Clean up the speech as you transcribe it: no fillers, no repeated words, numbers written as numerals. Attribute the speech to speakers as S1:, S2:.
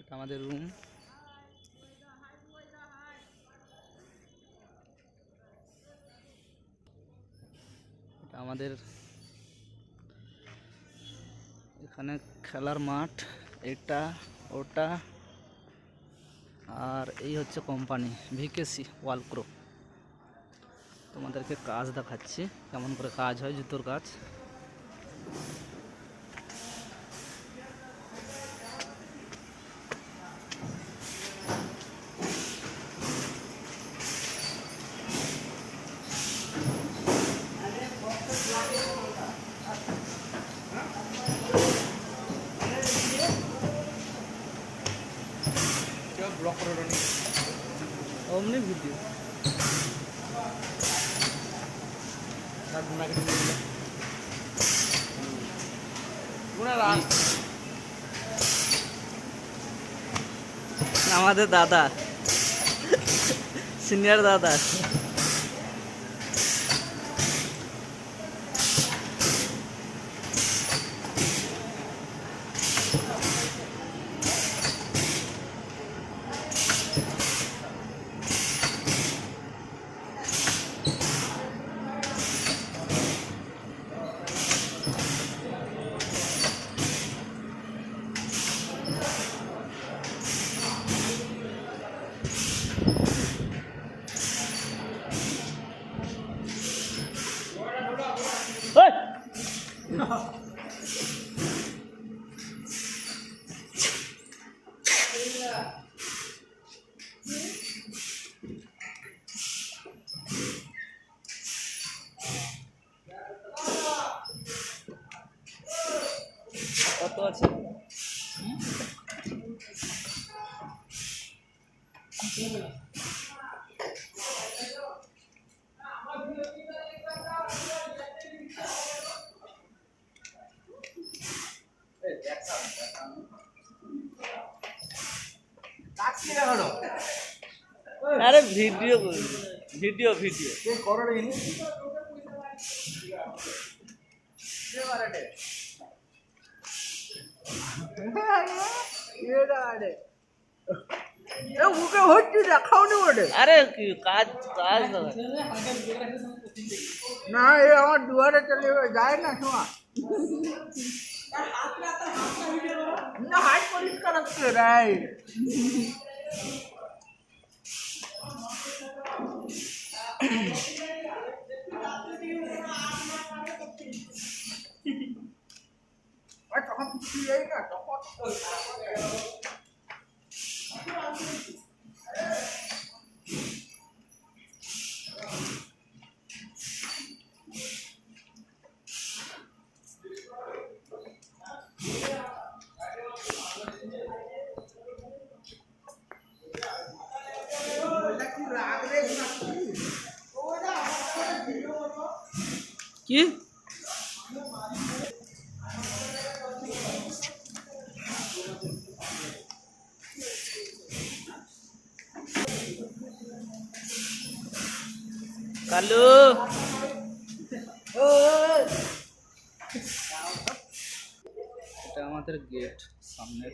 S1: এটা আমাদের রুম। এটা আমাদের এখানে খেলার মাঠ, এটা ওটা, আর এই হচ্ছে কোম্পানি ভিকেসি ওয়ালক্রো। তোমাদেরকে কাজ দেখাচ্ছি, কেমন করে কাজ হয় জুতোর কাজ।
S2: ব্লক করে
S1: অমনি ভিডিও আমাদের দাদা, সিনিয়র দাদা। কত আছে? আরে ভিডিও ভিডিও ভিডিও আরে কি কাজ কাজ
S2: না, আমার দুয়ারে চলে যায় না শোয়া না, হাত পরিষ্কার হচ্ছে রাই। তখন কিছু না তখন
S1: কি কালু, এটা আমাদের গেট সামনের।